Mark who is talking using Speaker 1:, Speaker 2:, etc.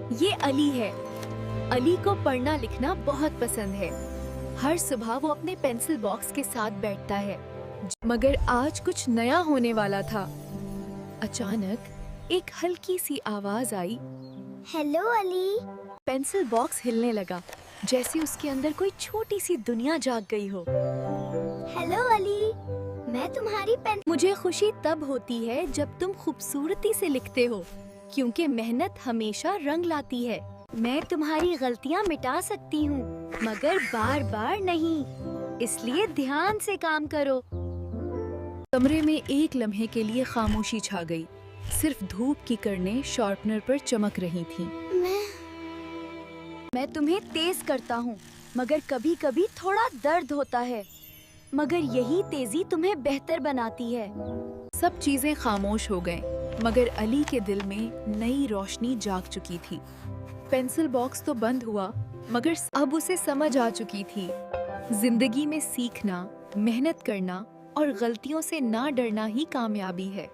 Speaker 1: یہ علی ہے۔ علی کو پڑھنا لکھنا بہت پسند ہے۔ ہر صبح وہ اپنے پینسل باکس کے ساتھ بیٹھتا ہے، مگر آج کچھ نیا ہونے والا تھا۔ اچانک ایک ہلکی سی آواز آئی۔
Speaker 2: ہیلو علی۔
Speaker 1: پینسل باکس ہلنے لگا، جیسے اس کے اندر کوئی چھوٹی سی دنیا جاگ گئی ہو۔
Speaker 2: ہیلو علی، میں تمہاری پین۔
Speaker 1: مجھے خوشی تب ہوتی ہے جب تم خوبصورتی سے لکھتے ہو، کیونکہ محنت ہمیشہ رنگ لاتی ہے۔ میں تمہاری غلطیاں مٹا سکتی ہوں، مگر بار بار نہیں، اس لیے دھیان سے کام کرو۔ کمرے میں ایک لمحے کے لیے خاموشی چھا گئی، صرف دھوپ کی کرنیں شارپنر پر چمک رہی تھیں۔ میں تمہیں تیز کرتا ہوں، مگر کبھی کبھی تھوڑا درد ہوتا ہے، مگر یہی تیزی تمہیں بہتر بناتی ہے۔ سب چیزیں خاموش ہو گئیں، مگر علی کے دل میں نئی روشنی جاگ چکی تھی۔ پینسل باکس تو بند ہوا، مگر اب اسے سمجھ آ چکی تھی، زندگی میں سیکھنا، محنت کرنا اور غلطیوں سے نہ ڈرنا ہی کامیابی ہے۔